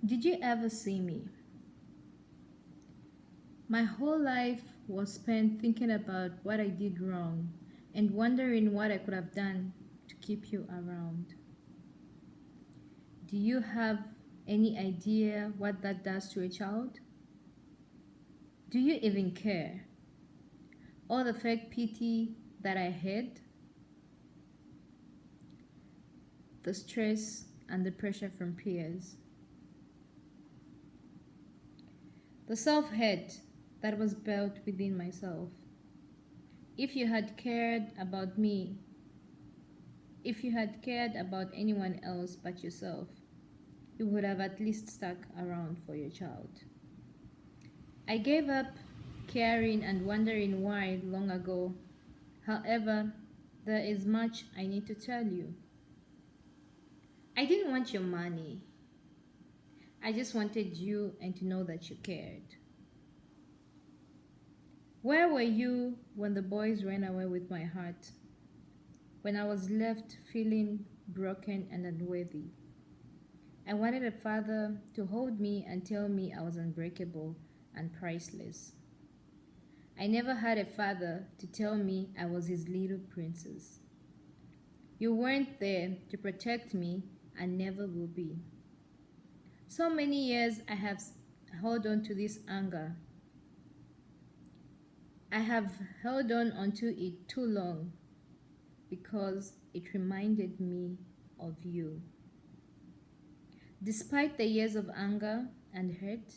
Did you ever see me? My whole life was spent thinking about what I did wrong and wondering what I could have done to keep you around. Do you have any idea what that does to a child? Do you even care? All the fake pity that I had, the stress and the pressure from peers, the self hate that was built within myself. If you had cared about me, if you had cared about anyone else but yourself, you would have at least stuck around for your child. I gave up caring and wondering why long ago. However, there is much I need to tell you. I didn't want your money. I just wanted you and to know that you cared. Where were you when the boys ran away with my heart? When I was left feeling broken and unworthy? I wanted a father to hold me and tell me I was unbreakable and priceless. I never had a father to tell me I was his little princess. You weren't there to protect me and never will be. So many years I have held on to this anger. I have held on onto it too long because it reminded me of you. Despite the years of anger and hurt,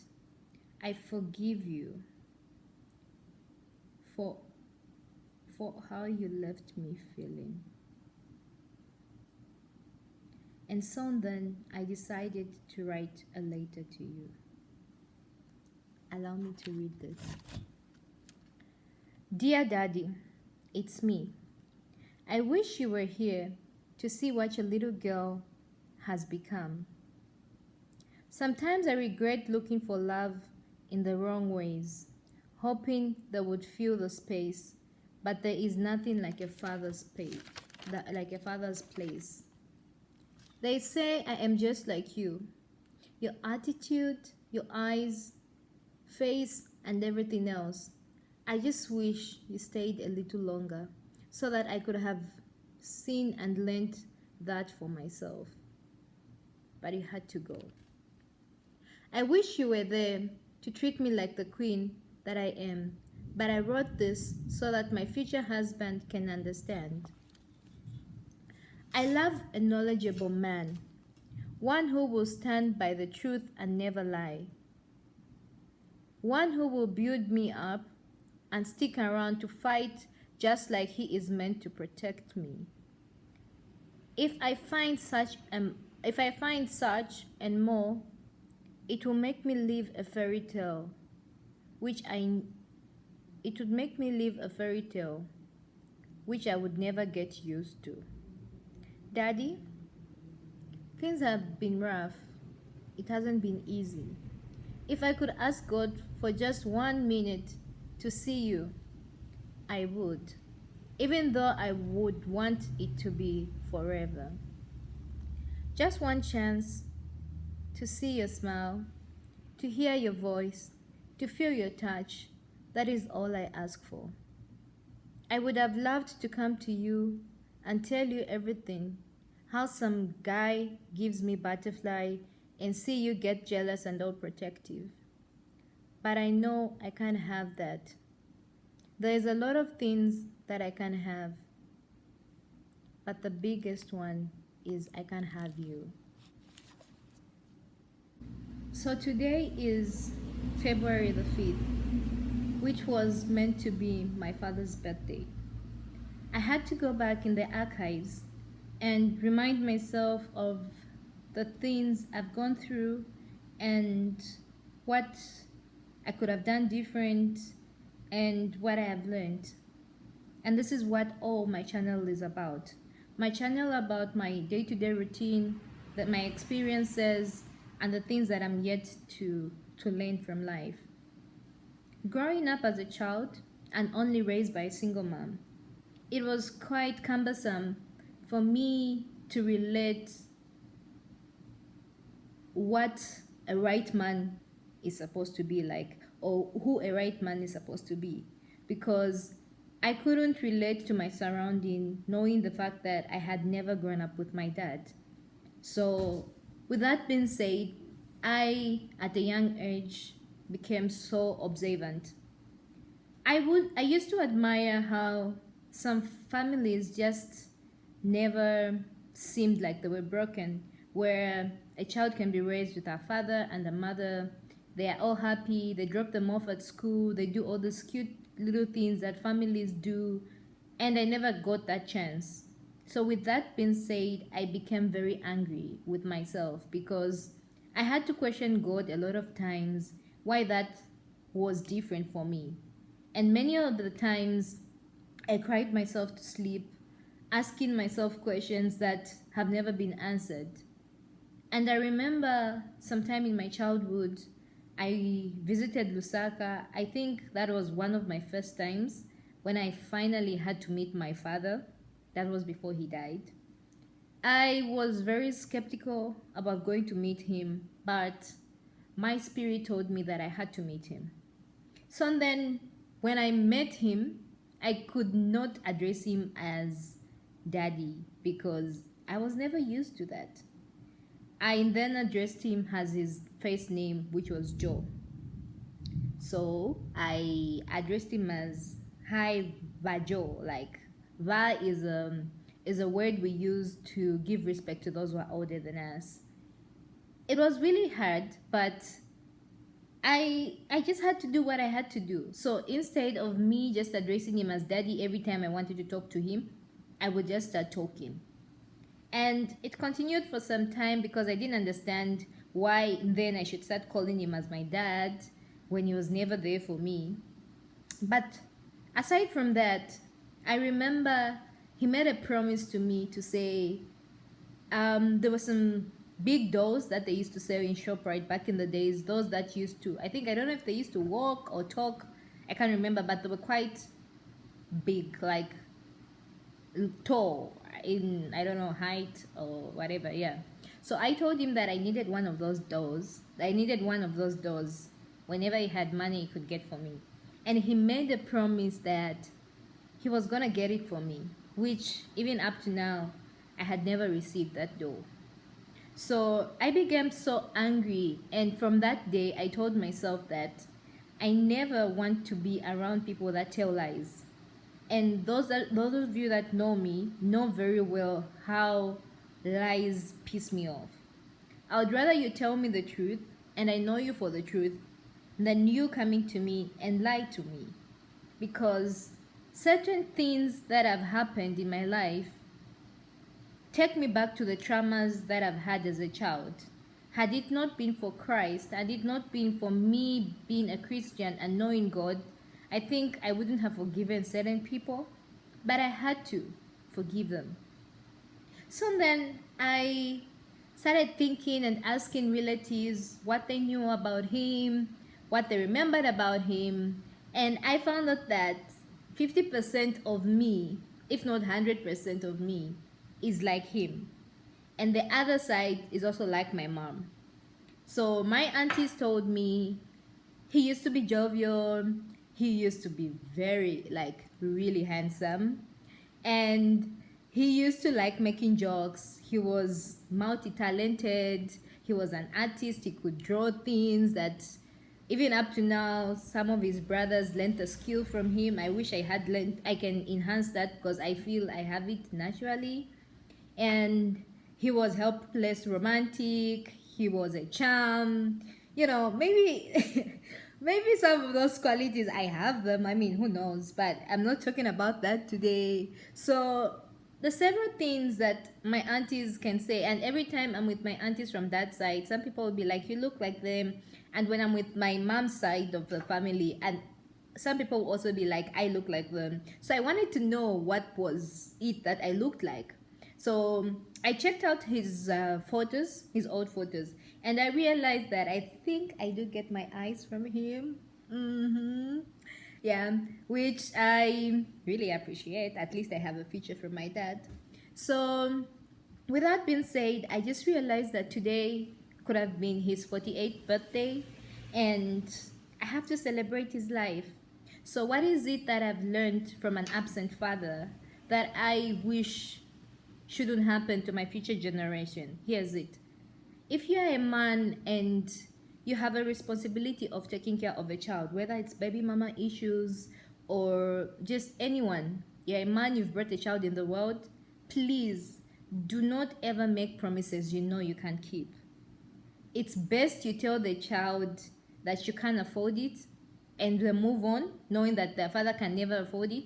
I forgive you for, for how you left me feeling. And so then I decided to write a letter to you. Allow me to read this. Dear Daddy, it's me. I wish you were here to see what your little girl has become. Sometimes I regret looking for love in the wrong ways, hoping they would fill the space, but there is nothing like a father's place. They say I am just like you. Your attitude, your eyes, face, and everything else. I just wish you stayed a little longer so that I could have seen and learned that for myself. But you had to go. I wish you were there to treat me like the queen that I am, but I wrote this so that my future husband can understand. I love a knowledgeable man, one who will stand by the truth and never lie, one who will build me up and stick around to fight just like he is meant to protect me. If I find such and more, it will make me live a fairy tale, it would make me live a fairy tale which I would never get used to. Daddy, things have been rough. It hasn't been easy. If I could ask God for just 1 minute to see you, I would, even though I would want it to be forever. Just one chance to see your smile, to hear your voice, to feel your touch. That is all I ask for. I would have loved to come to you and tell you everything, how some guy gives me butterfly and see you get jealous and all protective. But I know I can't have that. There is a lot of things that I can have, but the biggest one is I can't have you. So today is February the 5th, which was meant to be my father's birthday. I had to go back in the archives and remind myself of the things I've gone through and what I could have done different and what I have learned. And this is what all my channel is about. My channel about my day-to-day routine, that my experiences, and the things that I'm yet to learn from life. Growing up as a child and only raised by a single mom, it was quite cumbersome for me to relate what a right man is supposed to be like, or who a right man is supposed to be, because I couldn't relate to my surrounding, knowing the fact that I had never grown up with my dad. So, with that being said, I, at a young age, became so observant. I used to admire how some families just never seemed like they were broken, where a child can be raised with a father and a mother. They are all happy, they drop them off at school, they do all these cute little things that families do, and I never got that chance. So, with that being said, I became very angry with myself because I had to question God a lot of times why that was different for me. And many of the times I cried myself to sleep, asking myself questions that have never been answered. And I remember sometime in my childhood, I visited Lusaka. I think that was one of my first times when I finally had to meet my father. That was before he died. I was very skeptical about going to meet him, but my spirit told me that I had to meet him. So then, when I met him, I could not address him as daddy because I was never used to that. I then addressed him as his first name, which was Joe. So I addressed him as Hi Vajo. Like Va is a word we use to give respect to those who are older than us. It was really hard, but I just had to do what I had to do. So instead of me just addressing him as daddy every time I wanted to talk to him, I would just start talking. And it continued for some time because I didn't understand why then I should start calling him as my dad when he was never there for me. But aside from that, I remember he made a promise to me to say, there were some big dolls that they used to sell in ShopRite back in the days. Those that used to, I don't know if they used to walk or talk. I can't remember, but they were quite big, like tall in, I don't know, height or whatever. Yeah. So I told him that I needed one of those dolls. I needed one of those dolls whenever he had money he could get for me. And he made a promise that he was gonna get it for me, which even up to now, I had never received that doll. So I became so angry, and from that day, I told myself that I never want to be around people that tell lies. And those of you that know me know very well how lies piss me off. I would rather you tell me the truth, and I know you for the truth, than you coming to me and lie to me. Because certain things that have happened in my life take me back to the traumas that I've had as a child. Had it not been for Christ, had it not been for me being a Christian and knowing God, I think I wouldn't have forgiven certain people, but I had to forgive them. So then I started thinking and asking relatives what they knew about him, what they remembered about him, and I found out that 50% of me, if not 100% of me, is like him. And the other side is also like my mom. So my aunties told me he used to be jovial, he used to be very, like, really handsome, and he used to like making jokes. He was multi-talented, he was an artist, he could draw things that even up to now some of his brothers learned a skill from him. I wish I had learned. I can enhance that because I feel I have it naturally. And he was helpless romantic, he was a charm, maybe maybe some of those qualities I have them. I mean, who knows, but I'm not talking about that today. So the several things that my aunties can say, and every time I'm with my aunties from that side, some people will be like, you look like them. And when I'm with my mom's side of the family, and some people will also be like, I look like them. So I wanted to know what was it that I looked like. So I checked out his photos, his old photos, and I realized that I think I do get my eyes from him. Yeah, which I really appreciate. At least I have a feature from my dad. So, with that being said, I just realized that today could have been his 48th birthday, and I have to celebrate his life. So, what is it that I've learned from an absent father that I wish shouldn't happen to my future generation? Here's it. If you are a man and you have a responsibility of taking care of a child, whether it's baby mama issues or just anyone, you're a man, you've brought a child in the world, please do not ever make promises you know you can't keep. It's best you tell the child that you can't afford it and then move on, knowing that their father can never afford it.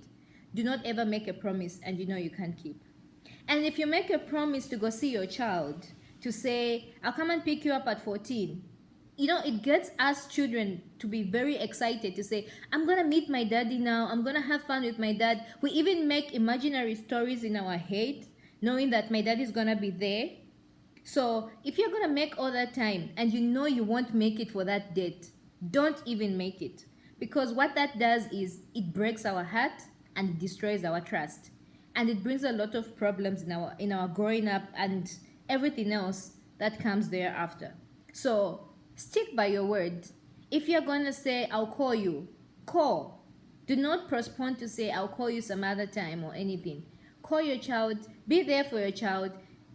Do not ever make a promise and you know you can't keep. And if you make a promise to go see your child, to say, I'll come and pick you up at 14, it gets us children to be very excited to say, I'm going to meet my daddy now. I'm going to have fun with my dad. We even make imaginary stories in our head, knowing that my dad is going to be there. So if you're going to make all that time and you know you won't make it for that date, don't even make it. Because what that does is it breaks our heart and it destroys our trust. And it brings a lot of problems in our growing up and everything else that comes thereafter. So stick by your word. If you're going to say, I'll call you, call. Do not postpone to say, I'll call you some other time or anything. Call your child. Be there for your child.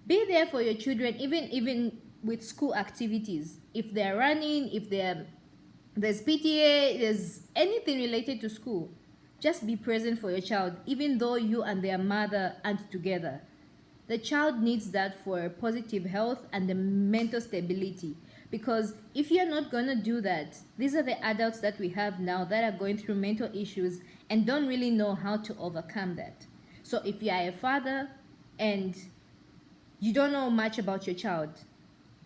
Be there for your children, even with school activities. If they're running, if there's PTA, there's anything related to school, just be present for your child, even though you and their mother aren't together. The child needs that for positive health and the mental stability. Because if you're not going to do that, these are the adults that we have now that are going through mental issues and don't really know how to overcome that. So if you are a father and you don't know much about your child,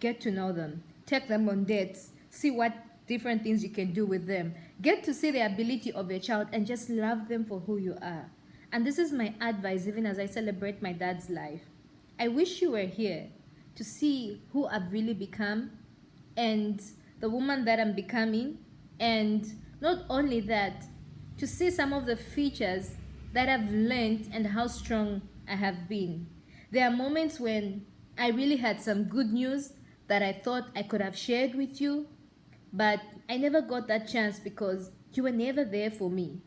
get to know them. Take them on dates. See what different things you can do with them. Get to see the ability of your child and just love them for who you are. And this is my advice even as I celebrate my dad's life. I wish you were here to see who I've really become and the woman that I'm becoming. And not only that, to see some of the features that I've learned and how strong I have been. There are moments when I really had some good news that I thought I could have shared with you, but I never got that chance because you were never there for me.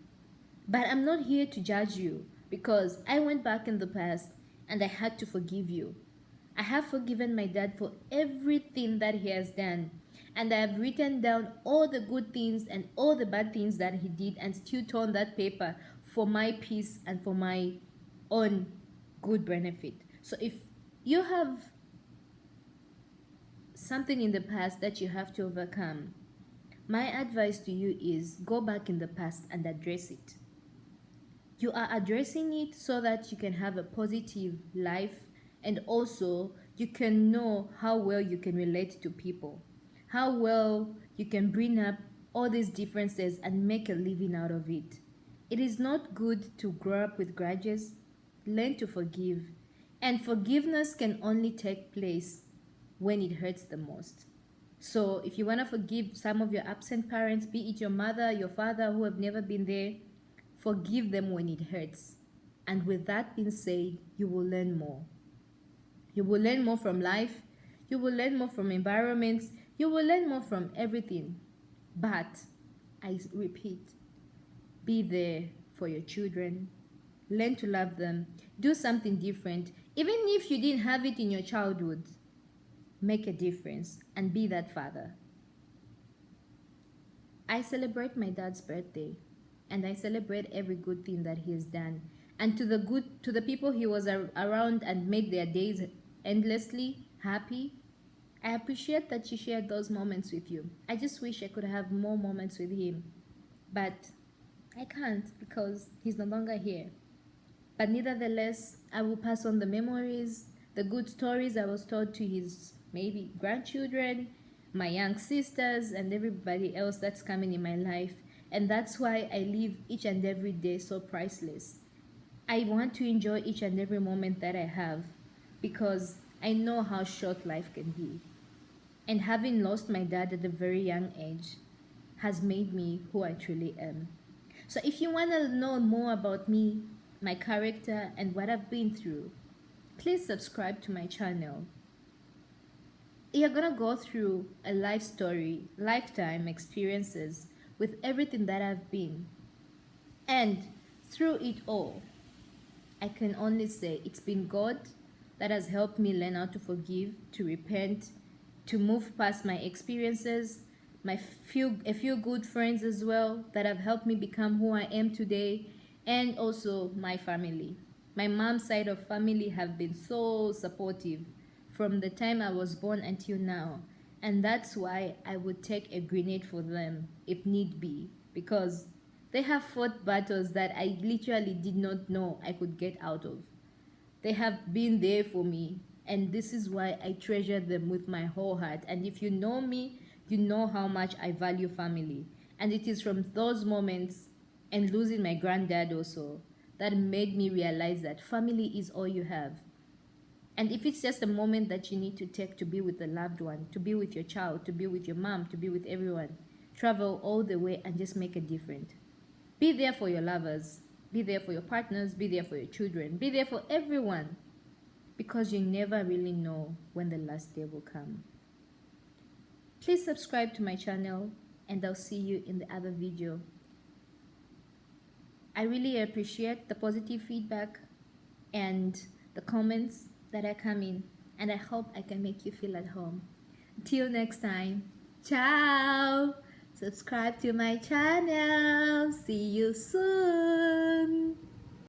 But I'm not here to judge you because I went back in the past and I had to forgive you. I have forgiven my dad for everything that he has done. And I have written down all the good things and all the bad things that he did and still torn that paper for my peace and for my own good benefit. So if you have something in the past that you have to overcome, my advice to you is go back in the past and address it. You are addressing it so that you can have a positive life and also you can know how well you can relate to people, how well you can bring up all these differences and make a living out of it. It is not good to grow up with grudges. Learn to forgive. And forgiveness can only take place when it hurts the most. So if you want to forgive some of your absent parents, be it your mother, your father who have never been there, forgive them when it hurts. And with that being said, you will learn more. You will learn more from life. You will learn more from environments. You will learn more from everything. But, I repeat, be there for your children. Learn to love them. Do something different. Even if you didn't have it in your childhood, make a difference and be that father. I celebrate my dad's birthday and I celebrate every good thing that he has done. And to the people he was around and made their days endlessly happy, I appreciate that you shared those moments with you. I just wish I could have more moments with him. But I can't because he's no longer here. But nevertheless, I will pass on the memories, the good stories I was told to his maybe grandchildren, my young sisters, and everybody else that's coming in my life. And that's why I live each and every day so priceless. I want to enjoy each and every moment that I have because I know how short life can be. And having lost my dad at a very young age has made me who I truly am. So if you want to know more about me, my character, and what I've been through, please subscribe to my channel. You're gonna go through a life story, lifetime experiences with everything that I've been. And through it all, I can only say it's been God that has helped me learn how to forgive, to repent, to move past my experiences, a few good friends as well that have helped me become who I am today, and also my family. My mom's side of family have been so supportive from the time I was born until now. And that's why I would take a grenade for them if need be, because they have fought battles that I literally did not know I could get out of. They have been there for me, and this is why I treasure them with my whole heart. And if you know me, you know how much I value family. And it is from those moments and losing my granddad also that made me realize that family is all you have. And if it's just a moment that you need to take to be with a loved one, to be with your child, to be with your mom, to be with everyone, travel all the way and just make a difference. Be there for your lovers, be there for your partners, be there for your children, be there for everyone, because you never really know when the last day will come. Please subscribe to my channel, and I'll see you in the other video. I really appreciate the positive feedback and the comments that are coming, and I hope I can make you feel at home. Till next time, ciao! Subscribe to my channel. See you soon.